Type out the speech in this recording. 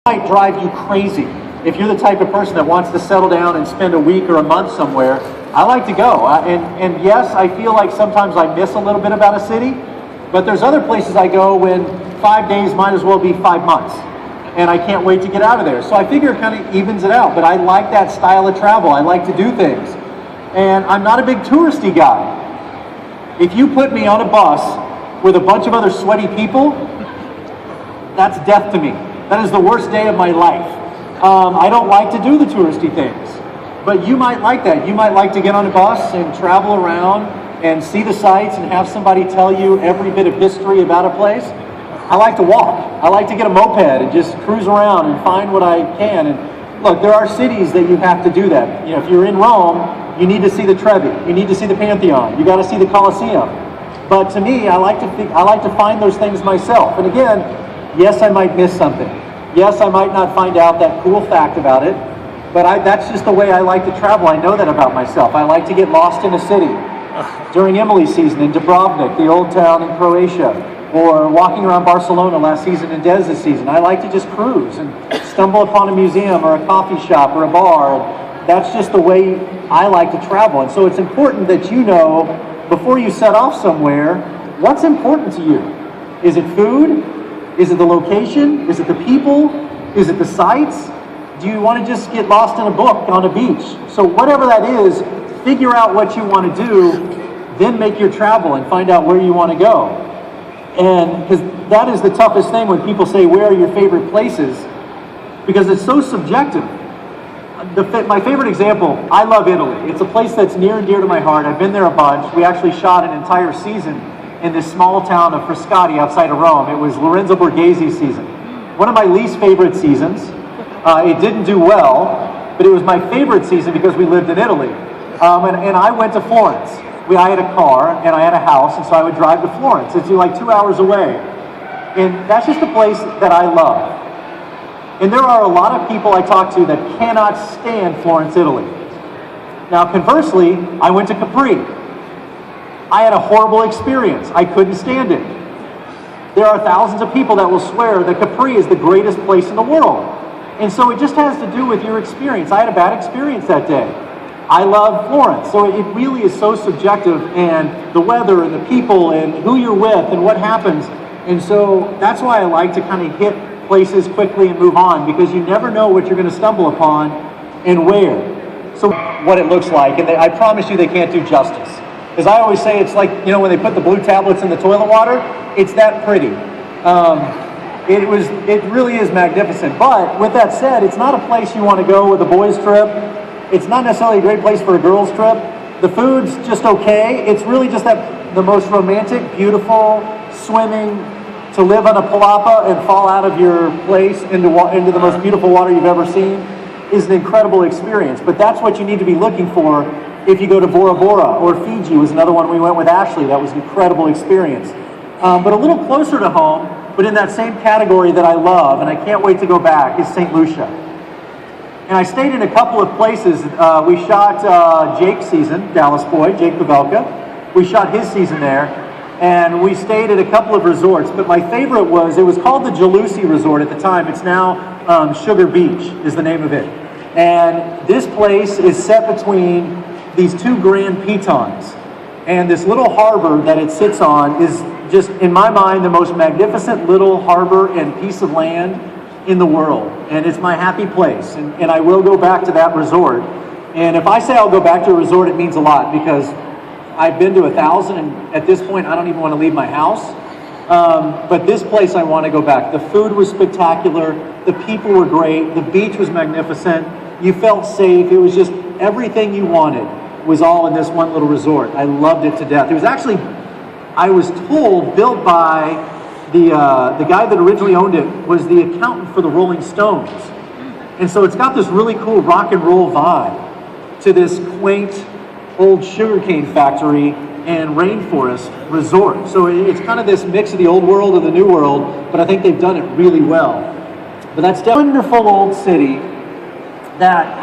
Might drive you crazy. If you're the type of person that wants to settle down and spend a week or a month somewhere, I like to go. And yes, I feel like sometimes I miss a little bit about a city, but there's other places I go when 5 days might as well be 5 months. And I can't wait to get out of there. So I figure it kind of evens it out, but I like that style of travel. I like to do things. And I'm not a big touristy guy. If you put me on a bus with a bunch of other sweaty people, that's death to me. That is the worst day of my life. I don't like to do the touristy things, but you might like that. You might like to get on a bus and travel around and see the sights and have somebody tell you every bit of history about a place. I like to walk. I like to get a moped and just cruise around and find what I can. And look, there are cities that you have to do that. You know, if you're in Rome, you need to see the Trevi. You need to see the Pantheon. You got to see the Colosseum. But to me, I like to find those things myself. And again, yes, I might miss something. Yes, I might not find out that cool fact about it, but that's just the way I like to travel. I know that about myself. I like to get lost in a city. During Emily's season in Dubrovnik, the old town in Croatia, or walking around Barcelona last season and Dez's season, I like to just cruise and stumble upon a museum or a coffee shop or a bar. That's just the way I like to travel. And so it's important that you know, before you set off somewhere, what's important to you. Is it food? Is it the location? Is it the people? Is it the sights? Do you want to just get lost in a book on a beach? So whatever that is, figure out what you want to do, then make your travel and find out where you want to go. And because that is the toughest thing when people say, where are your favorite places? Because it's so subjective. My favorite example, I love Italy. It's a place that's near and dear to my heart. I've been there a bunch. We actually shot an entire season in this small town of Frascati outside of Rome. It was Lorenzo Borghesi's season. One of my least favorite seasons. It didn't do well, but it was my favorite season because we lived in Italy. And I went to Florence. I had a car and I had a house, and so I would drive to Florence. It's like 2 hours away. And that's just a place that I love. And there are a lot of people I talk to that cannot stand Florence, Italy. Now, conversely, I went to Capri. I had a horrible experience. I couldn't stand it. There are thousands of people that will swear that Capri is the greatest place in the world. And so it just has to do with your experience. I had a bad experience that day. I love Florence. So it really is so subjective, and the weather and the people and who you're with and what happens. And so that's why I like to kind of hit places quickly and move on, because you never know what you're going to stumble upon and where. So what it looks like, and I promise you they can't do justice. Because I always say it's like, you know, when they put the blue tablets in the toilet water, it's that pretty. It really is magnificent. But with that said, it's not a place you want to go with a boys' trip. It's not necessarily a great place for a girls' trip. The food's just okay. It's really just the most romantic, beautiful, swimming, to live on a palapa and fall out of your place into the most beautiful water you've ever seen is an incredible experience. But that's what you need to be looking for if you go to Bora Bora, or Fiji was another one we went with Ashley. That was an incredible experience. But a little closer to home, but in that same category that I love, and I can't wait to go back, is St. Lucia. And I stayed in a couple of places. We shot Jake's season, Dallas boy, Jake Pavelka. We shot his season there, and we stayed at a couple of resorts. But my favorite it was called the Jalusi Resort at the time. It's now Sugar Beach is the name of it. And this place is set between these two Grand Pitons. And this little harbor that it sits on is just, in my mind, the most magnificent little harbor and piece of land in the world. And it's my happy place. And I will go back to that resort. And if I say I'll go back to a resort, it means a lot, because I've been to 1,000, and at this point, I don't even want to leave my house. But this place, I want to go back. The food was spectacular. The people were great. The beach was magnificent. You felt safe. It was just everything you wanted was all in this one little resort. I loved it to death. It was actually, I was told, built by the guy that originally owned it was the accountant for the Rolling Stones. And so it's got this really cool rock and roll vibe to this quaint old sugarcane factory and rainforest resort. So it's kind of this mix of the old world and the new world, but I think they've done it really well. But that's a wonderful old city that